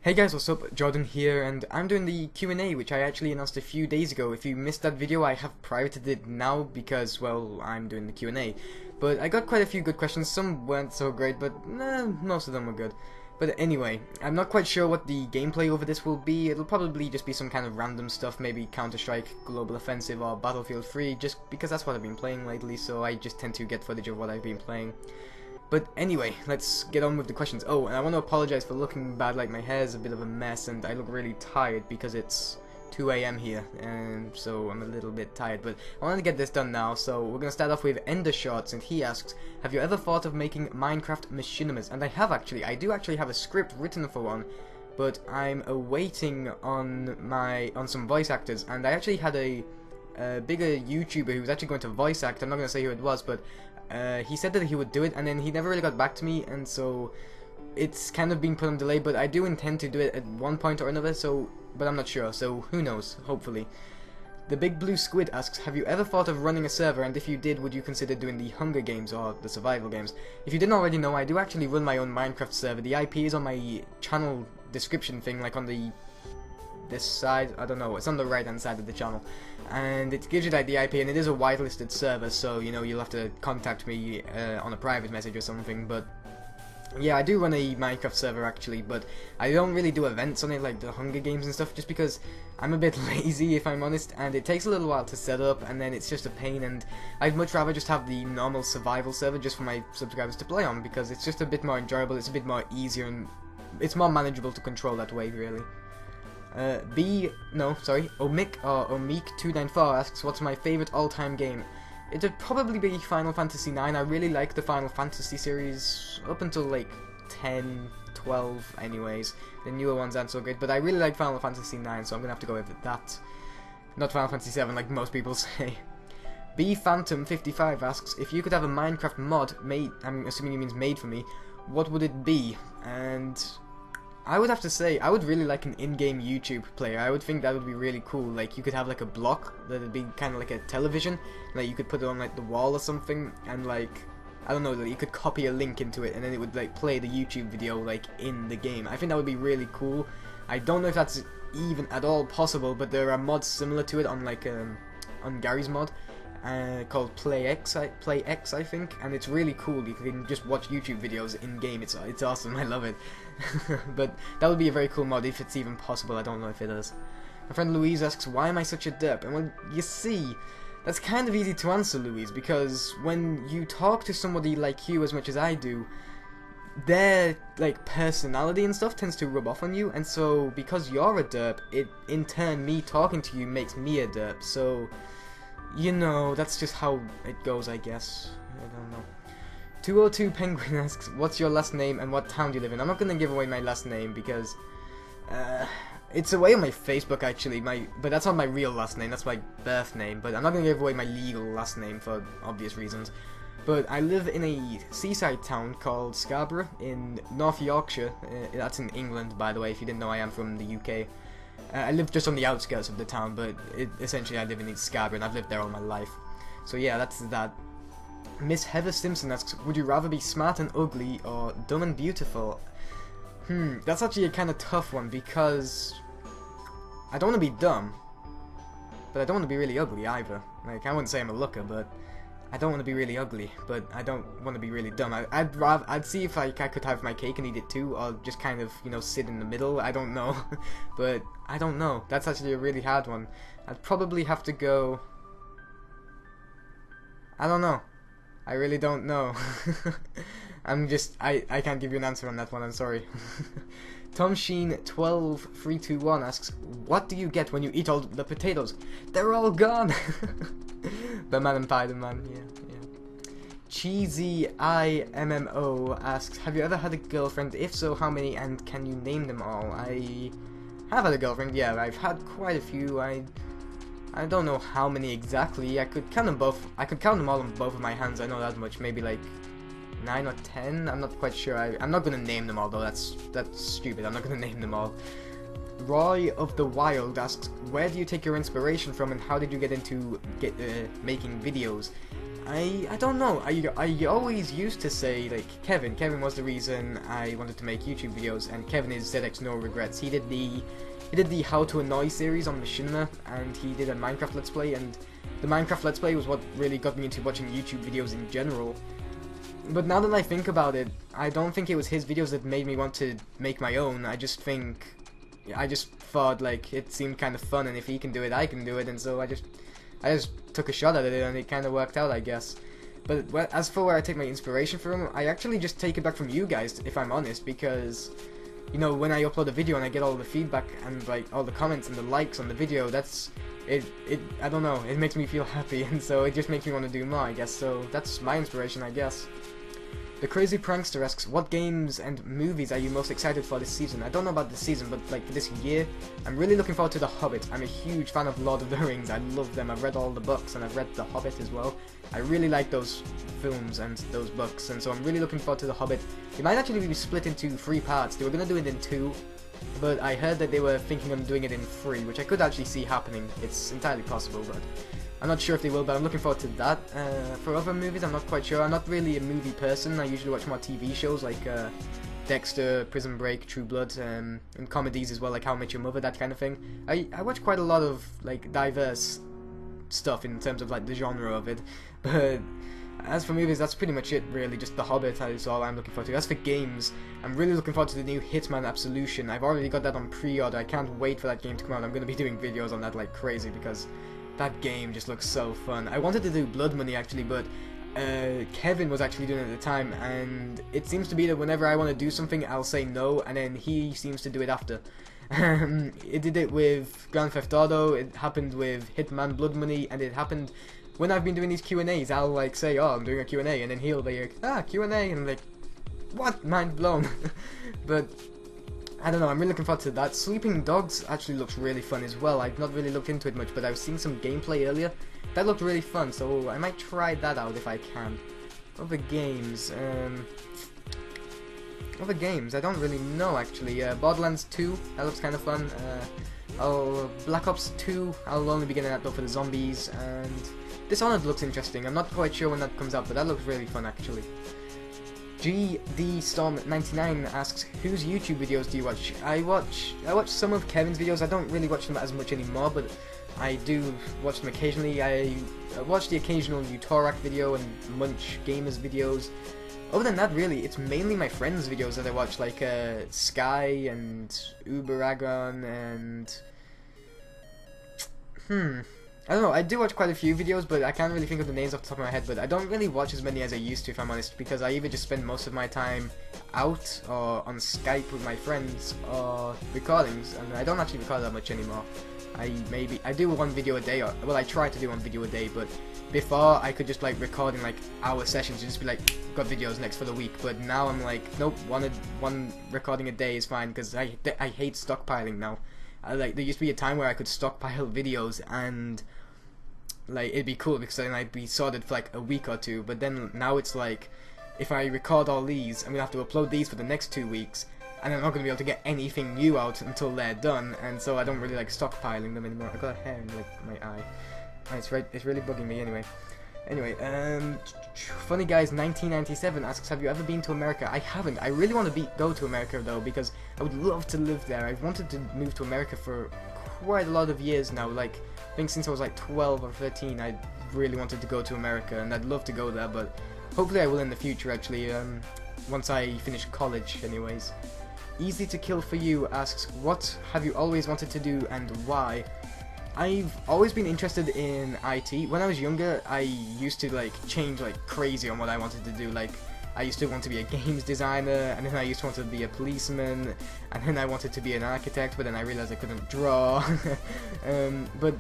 Hey guys, what's up? Jordan here, and I'm doing the Q&A, which I actually announced a few days ago. If you missed that video, I have privated it now because, well, I'm doing the Q&A. But I got quite a few good questions. Some weren't so great, but most of them were good. But anyway, I'm not quite sure what the gameplay over this will be. It'll probably just be some kind of random stuff, maybe Counter-Strike, Global Offensive, or Battlefield 3, just because that's what I've been playing lately, so I just tend to get footage of what I've been playing. But anyway, let's get on with the questions. Oh, and I want to apologize for looking bad, like my hair's a bit of a mess and I look really tired because it's 2 AM here, and so I'm a little bit tired, but I wanted to get this done now. So we're going to start off with Ender Shots, and he asks, have you ever thought of making Minecraft machinimas? And I have actually. I do actually have a script written for one, but I'm awaiting on some voice actors, and I actually had a bigger YouTuber who was actually going to voice act. I'm not going to say who it was, but he said that he would do it, and then he never really got back to me, and so it's kind of being put on delay, but I do intend to do it at one point or another, so, but I'm not sure, so who knows, hopefully. The Big Blue Squid asks, have you ever thought of running a server, and if you did, would you consider doing the Hunger Games or the survival games? If you didn't already know, I do actually run my own Minecraft server. The IP is on my channel description thing, like on this side, I don't know, it's on the right hand side of the channel, and it gives you like the IP, and it is a whitelisted server, so you know you'll have to contact me on a private message or something. But yeah, I do run a Minecraft server actually, but I don't really do events on it like the Hunger Games and stuff, just because I'm a bit lazy, if I'm honest, and it takes a little while to set up, and then it's just a pain, and I'd much rather just have the normal survival server just for my subscribers to play on, because it's just a bit more enjoyable, it's a bit more easier, and it's more manageable to control that way, really. Omik294 asks, what's my favourite all-time game? It'd probably be Final Fantasy 9. I really like the Final Fantasy series up until like 10, 12 anyways. The newer ones aren't so great, but I really like Final Fantasy 9, so I'm gonna have to go with that. Not Final Fantasy 7 like most people say. BPhantom55 asks, if you could have a Minecraft mod made, I'm assuming he means made for me, what would it be? And I would have to say, I would really like an in-game YouTube player. I would think that would be really cool. Like, you could have like a block that would be kind of like a television. Like, you could put it on like the wall or something, and like, I don't know, like, you could copy a link into it, and then it would like play the YouTube video like in the game. I think that would be really cool. I don't know if that's even at all possible, but there are mods similar to it on like on Gary's mod. Called PlayX, I think, and it's really cool. You can just watch YouTube videos in game. It's awesome. I love it. But that would be a very cool mod if it's even possible. I don't know if it is. My friend Louise asks, why am I such a derp? And well, you see, that's kind of easy to answer, Louise, because when you talk to somebody like you as much as I do, their like personality and stuff tends to rub off on you, and so because you're a derp, it in turn, me talking to you makes me a derp. So you know, that's just how it goes, I guess. I don't know. 202 Penguin asks, what's your last name and what town do you live in? I'm not going to give away my last name because it's away on my Facebook actually, but that's not my real last name, that's my birth name, but I'm not going to give away my legal last name for obvious reasons. But I live in a seaside town called Scarborough in North Yorkshire. That's in England, by the way, if you didn't know. I am from the UK. I live just on the outskirts of the town, but essentially I live in Scarborough, and I've lived there all my life. So yeah, that's that. Miss Heather Simpson asks, would you rather be smart and ugly, or dumb and beautiful? That's actually a kind of tough one, because I don't want to be dumb, but I don't want to be really ugly either. Like, I wouldn't say I'm a looker, but I don't want to be really ugly, but I don't want to be really dumb. I'd see if I could have my cake and eat it too, or just kind of, you know, sit in the middle. I don't know, but I don't know. That's actually a really hard one. I'd probably have to go. I don't know. I really don't know. I can't give you an answer on that one. I'm sorry. Tom Sheen 12321 asks, what do you get when you eat all the potatoes? They're all gone. The man and pie, the man, yeah. Cheesy IMMO asks, have you ever had a girlfriend? If so, how many, and can you name them all? I have had a girlfriend, yeah, I've had quite a few. I don't know how many exactly. I could count them both. I could count them all on both of my hands, I know that much. Maybe like 9 or 10, I'm not quite sure. I'm not gonna name them all though, that's stupid. I'm not gonna name them all. Roy of the Wild asks, where do you take your inspiration from and how did you get into making videos? I don't know. I always used to say, like, Kevin was the reason I wanted to make YouTube videos, and Kevin is ZX No Regrets. He did the How to Annoy series on Machinima, and he did a Minecraft Let's Play, and the Minecraft Let's Play was what really got me into watching YouTube videos in general. But now that I think about it, I don't think it was his videos that made me want to make my own. I just thought, like, it seemed kind of fun, and if he can do it, I can do it, and so I just took a shot at it, and it kind of worked out, I guess. But as for where I take my inspiration from, I actually just take it back from you guys, if I'm honest, because, you know, when I upload a video and I get all the feedback and, like, all the comments and the likes on the video, that's, I don't know, it makes me feel happy, and so it just makes me want to do more, I guess, so that's my inspiration, I guess. The Crazy Prankster asks, what games and movies are you most excited for this season? I don't know about this season, but like for this year, I'm really looking forward to The Hobbit. I'm a huge fan of Lord of the Rings. I love them. I've read all the books and I've read The Hobbit as well. I really like those films and those books, and so I'm really looking forward to The Hobbit. It might actually be split into 3 parts. They were going to do it in 2, but I heard that they were thinking of doing it in 3, which I could actually see happening. It's entirely possible, but I'm not sure if they will, but I'm looking forward to that. For other movies, I'm not quite sure. I'm not really a movie person. I usually watch more TV shows like Dexter, Prison Break, True Blood, and comedies as well, like How I Met Your Mother, that kind of thing. I watch quite a lot of like diverse stuff in terms of like the genre of it, but as for movies, that's pretty much it really, just The Hobbit is all I'm looking forward to. As for games, I'm really looking forward to the new Hitman Absolution. I've already got that on pre-order. I can't wait for that game to come out. I'm going to be doing videos on that like crazy because that game just looks so fun. I wanted to do Blood Money actually, but Kevin was actually doing it at the time, and it seems to be that whenever I want to do something, I'll say no, and then he seems to do it after. It did it with Grand Theft Auto, it happened with Hitman Blood Money, and it happened when I've been doing these Q&As. I'll like say, oh, I'm doing a Q&A, and then he'll be like, ah, Q&A, and I'm like, what? Mind blown. But I don't know, I'm really looking forward to that. Sleeping Dogs actually looks really fun as well. I've not really looked into it much, but I was seeing some gameplay earlier. That looked really fun, so I might try that out if I can. Other games, I don't really know actually. Borderlands 2, that looks kind of fun. Black Ops 2, I'll only be getting that though for the zombies, and Dishonored looks interesting. I'm not quite sure when that comes out, but that looks really fun actually. GD Storm 99 asks, whose YouTube videos do you watch? I watch some of Kevin's videos. I don't really watch them as much anymore, but I do watch them occasionally. I watch the occasional Utorak video and Munch Gamers videos. Other than that, really, it's mainly my friends' videos that I watch, like Sky and Uberagon and I don't know, I do watch quite a few videos, but I can't really think of the names off the top of my head, but I don't really watch as many as I used to, if I'm honest, because I either just spend most of my time out, or on Skype with my friends, or recordings, and I don't actually record that much anymore. I do one video a day, or, well, I try to do one video a day, but before, I could just, like, record in, like, hour sessions, and just be like, got videos next for the week, but now I'm like, nope, one recording a day is fine, because I hate stockpiling now. Like, there used to be a time where I could stockpile videos, and like, it'd be cool because then I'd be sorted for like a week or 2, but then now it's like, if I record all these, I'm gonna have to upload these for the next 2 weeks, and I'm not gonna be able to get anything new out until they're done, and so I don't really like stockpiling them anymore. I got a hair in like my eye. It's really bugging me anyway. Funny Guys 1997 asks, have you ever been to America? I haven't. I really want to go to America though, because I would love to live there. I've wanted to move to America for quite a lot of years now, like, I think since I was like 12 or 13, I really wanted to go to America, and I'd love to go there, but hopefully I will in the future actually, once I finish college anyways. Easy to Kill For You asks, what have you always wanted to do and why? I've always been interested in IT. When I was younger, I used to like change like crazy on what I wanted to do. Like, I used to want to be a games designer, and then I used to want to be a policeman, and then I wanted to be an architect, but then I realized I couldn't draw. But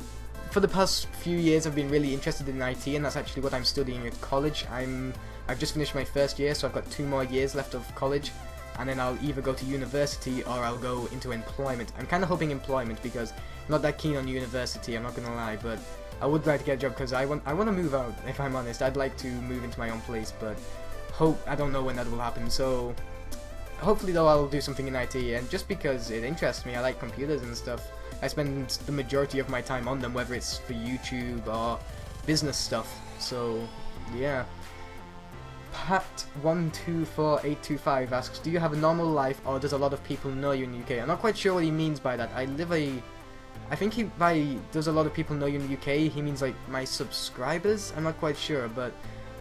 for the past few years, I've been really interested in IT, and that's actually what I'm studying at college. I've just finished my first year, so I've got 2 more years left of college, and then I'll either go to university or I'll go into employment. I'm kind of hoping employment because I'm not that keen on university, I'm not gonna lie, but I would like to get a job because I want to move out, if I'm honest. I'd like to move into my own place, but I don't know when that will happen, so hopefully though I'll do something in IT, and just because it interests me, I like computers and stuff. I spend the majority of my time on them, whether it's for YouTube or business stuff. So yeah. Pat124825 asks, do you have a normal life, or does a lot of people know you in the UK? I'm not quite sure what he means by that. I think by does a lot of people know you in the UK, he means like my subscribers? I'm not quite sure, but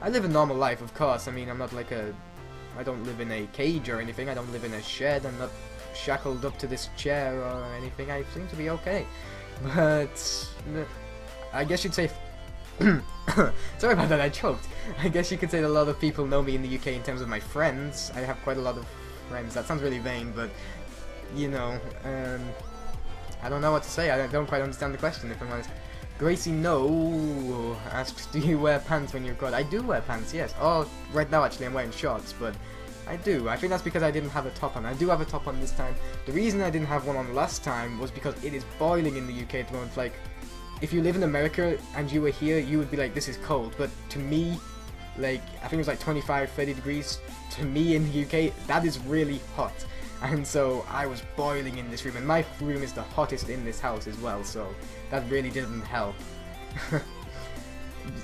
I live a normal life, of course. I mean, I'm not like I don't live in a cage or anything. I don't live in a shed. I'm not shackled up to this chair or anything. I seem to be okay. But I guess you'd say sorry about that, I choked. I guess you could say that a lot of people know me in the UK in terms of my friends. I have quite a lot of friends. That sounds really vain, but you know, I don't know what to say. I don't quite understand the question, if I'm honest. Gracie No asks, do you wear pants when you record? I do wear pants, yes. Oh, right now actually I'm wearing shorts, but I do. I think that's because I didn't have a top on. I do have a top on this time. The reason I didn't have one on last time was because it is boiling in the UK at the moment. Like, if you live in America and you were here, you would be like, this is cold. But to me, like, I think it was like 25, 30 degrees. To me in the UK, that is really hot. And so I was boiling in this room, and my room is the hottest in this house as well, so that really didn't help.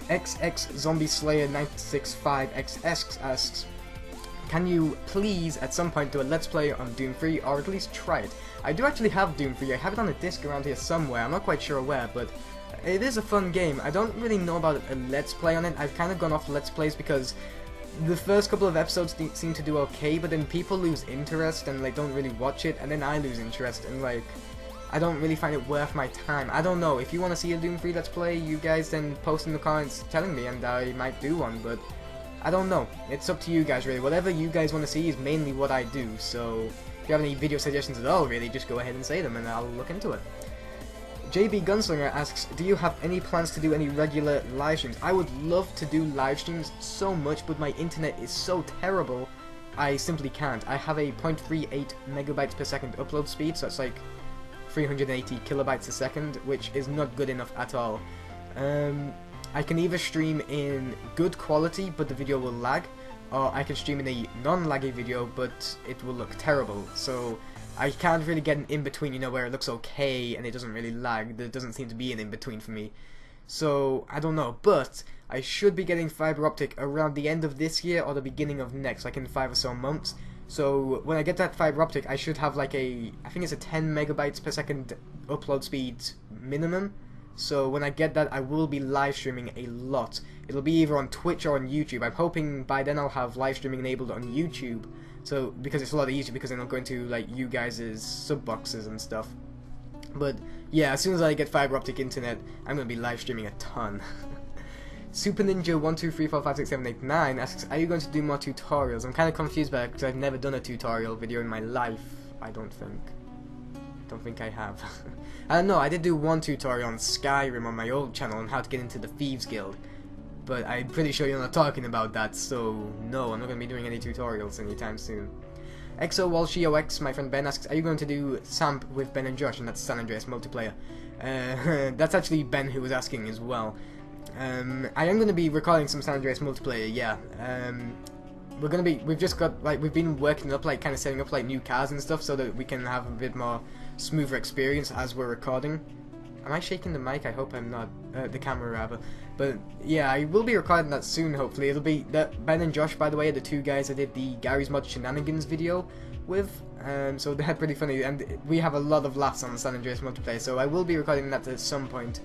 XX Zombie Slayer 965XX asks, can you please at some point do a let's play on Doom 3, or at least try it? I do actually have Doom 3, I have it on a disc around here somewhere, I'm not quite sure where, but it is a fun game. I don't really know about a let's play on it. I've kind of gone off let's plays because the first couple of episodes seem to do okay, but then people lose interest and like don't really watch it, and then I lose interest, and like I don't really find it worth my time. I don't know, if you want to see a Doom 3 let's play, you guys then post in the comments telling me, and I might do one, but I don't know. It's up to you guys really. Whatever you guys want to see is mainly what I do, so if you have any video suggestions at all really, just go ahead and say them and I'll look into it. JB Gunslinger asks, do you have any plans to do any regular live streams? I would love to do live streams so much, but my internet is so terrible, I simply can't. I have a 0.38 megabytes per second upload speed, so it's like 380 kilobytes a second, which is not good enough at all. I can either stream in good quality, but the video will lag, or I can stream in a non-laggy video, but it will look terrible. So I can't really get an in-between, you know, where it looks okay and it doesn't really lag. There doesn't seem to be an in-between for me. So, I don't know, but I should be getting fiber optic around the end of this year or the beginning of next, like in 5 or so months. So, when I get that fiber optic, I should have like I think it's a 10 megabytes per second upload speed minimum. So, when I get that, I will be live streaming a lot. It'll be either on Twitch or on YouTube. I'm hoping by then I'll have live streaming enabled on YouTube. So, because it's a lot easier, because then I'll go into, like, you guys' sub boxes and stuff. But, yeah, as soon as I get fiber optic internet, I'm going to be live streaming a ton. Super Ninja 123456789 asks, are you going to do more tutorials? I'm kind of confused by that, because I've never done a tutorial video in my life, I don't think. Don't think I have. I don't know, I did do one tutorial on Skyrim on my old channel on how to get into the Thieves Guild. But I'm pretty sure you're not talking about that, so no, I'm not going to be doing any tutorials anytime soon. XOWalshiOX, my friend Ben asks, are you going to do SAMP with Ben and Josh? And that's San Andreas multiplayer. That's actually Ben who was asking as well. I am going to be recording some San Andreas multiplayer, yeah. We've just got, like, we've been working up, like, kind of setting up, like, new cars and stuff so that we can have a bit more smoother experience as we're recording. Am I shaking the mic? I hope I'm not. The camera, rather. But, yeah, I will be recording that soon, hopefully. It'll be... Ben and Josh, by the way, are the two guys I did the Gary's Mod Shenanigans video with. So they're pretty funny, and we have a lot of laughs on the San Andreas multiplayer, so I will be recording that at some point.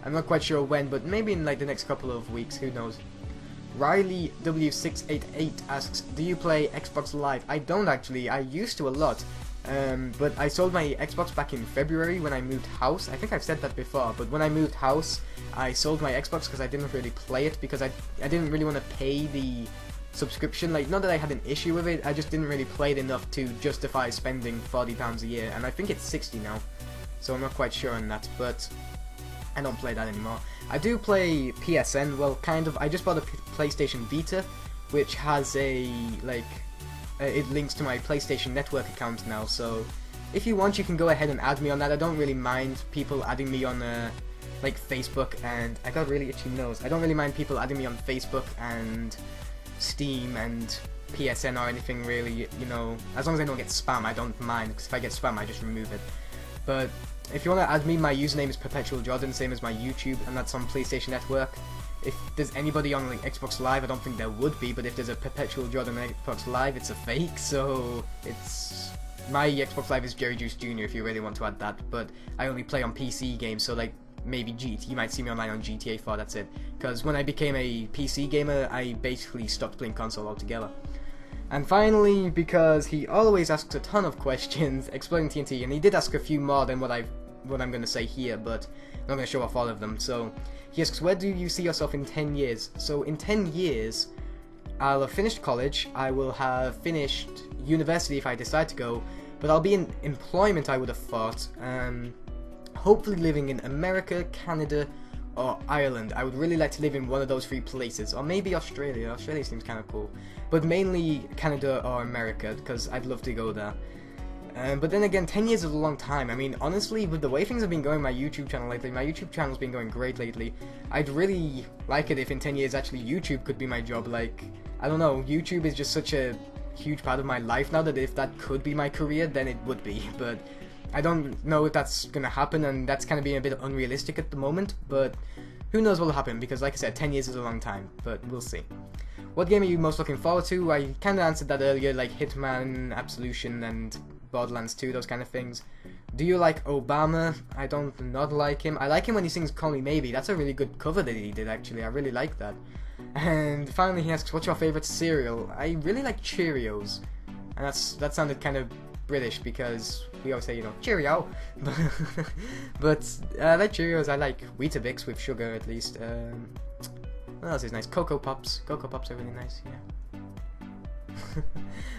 I'm not quite sure when, but maybe in, like, the next couple of weeks. Who knows? Riley W688 asks, do you play Xbox Live? I don't, actually. I used to a lot. But I sold my Xbox back in February when I moved house. I think I've said that before, but when I moved house, I sold my Xbox because I didn't really play it, because I didn't really want to pay the subscription. Like, not that I had an issue with it, I just didn't really play it enough to justify spending £40 a year, and I think it's 60 now, so I'm not quite sure on that, but I don't play that anymore. I do play PSN, well, kind of. I just bought a PlayStation Vita, which has a, like... it links to my PlayStation Network account now, so if you want, you can go ahead and add me on that. I don't really mind people adding me on, like, Facebook, and I got a really itchy nose. I don't really mind people adding me on Facebook and Steam and PSN or anything really, you know, as long as I don't get spam, I don't mind, because if I get spam, I just remove it. But if you want to add me, my username is PerpetualJordan, same as my YouTube, and that's on PlayStation Network. If there's anybody on like Xbox Live, I don't think there would be, but if there's a PerpetualJordan on Xbox Live, it's a fake, so it's... My Xbox Live is Jerry Juice Jr. if you really want to add that, but I only play on PC games, so like maybe GT, you might see me online on GTA 4, that's it. Because when I became a PC gamer, I basically stopped playing console altogether. And finally, because he always asks a ton of questions, Exploding TNT, and he did ask a few more than what I'm going to say here, but I'm not going to show off all of them. So he asks, where do you see yourself in 10 years? So in 10 years, I'll have finished college, I will have finished university if I decide to go, but I'll be in employment, I would have thought, hopefully living in America, Canada, or Ireland. I would really like to live in one of those three places, or maybe Australia. Australia seems kind of cool, but mainly Canada or America, because I'd love to go there. But then again, 10 years is a long time. I mean, honestly, with the way things have been going, my YouTube channel lately, my YouTube channel's been going great lately. I'd really like it if in 10 years actually YouTube could be my job. Like, I don't know, YouTube is just such a huge part of my life now that if that could be my career, then it would be. But I don't know if that's gonna happen, and that's kind of being a bit unrealistic at the moment, but who knows what'll happen, because like I said, 10 years is a long time, but we'll see. What game are you most looking forward to? I kind of answered that earlier, like Hitman, Absolution, and Borderlands 2, those kind of things. Do you like Obama? I don't not like him. I like him when he sings Call Me Maybe. That's a really good cover that he did, actually. I really like that. And finally he asks, what's your favourite cereal? I really like Cheerios. And that sounded kind of British, because we always say, you know, Cheerio. But I like Cheerios. I like Weetabix with sugar, at least. What else is nice? Cocoa Pops. Cocoa Pops are really nice, yeah.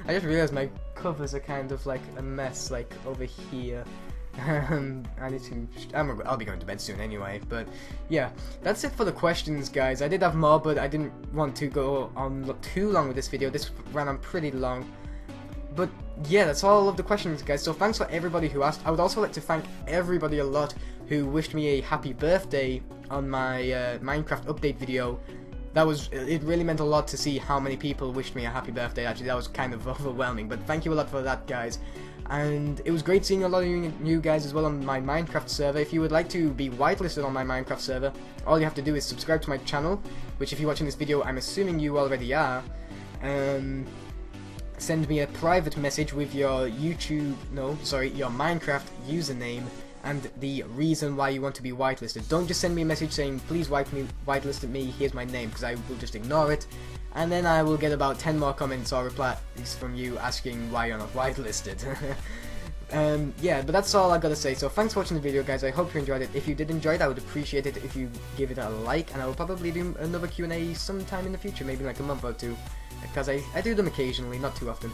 I just realized my covers are kind of like a mess, like over here. I need to... I'll be going to bed soon anyway, but yeah, that's it for the questions, guys. I did have more, but I didn't want to go on too long with this video. This ran on pretty long. But yeah, that's all of the questions, guys. So thanks for everybody who asked. I would also like to thank everybody a lot who wished me a happy birthday on my Minecraft update video. It really meant a lot to see how many people wished me a happy birthday. Actually, that was kind of overwhelming, but thank you a lot for that, guys. And it was great seeing a lot of you guys as well on my Minecraft server. If you would like to be whitelisted on my Minecraft server, all you have to do is subscribe to my channel, which if you're watching this video, I'm assuming you already are. Send me a private message with your your Minecraft username and the reason why you want to be whitelisted. Don't just send me a message saying, please whitelist me, here's my name, because I will just ignore it, and then I will get about 10 more comments or replies from you asking why you're not whitelisted. Yeah, but that's all I gotta say. So thanks for watching the video, guys. I hope you enjoyed it. If you did enjoy it, I would appreciate it if you give it a like, and I will probably do another Q&A sometime in the future, maybe like a month or two, because I do them occasionally, not too often.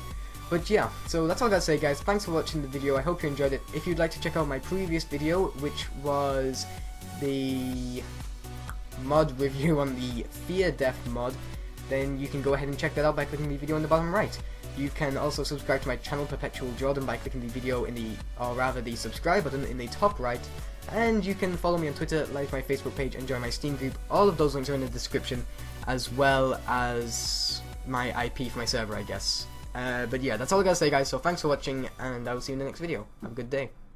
But yeah, so that's all I gotta say, guys. Thanks for watching the video. I hope you enjoyed it. If you'd like to check out my previous video, which was the mod review on the Fear Death mod, then you can go ahead and check that out by clicking the video in the bottom right. You can also subscribe to my channel, PerpetualJordan, by clicking the video in the subscribe button in the top right. And you can follow me on Twitter, like my Facebook page, and join my Steam group. All of those links are in the description, as well as my IP for my server, I guess. But yeah, that's all I gotta say, guys, so thanks for watching, and I will see you in the next video. Have a good day.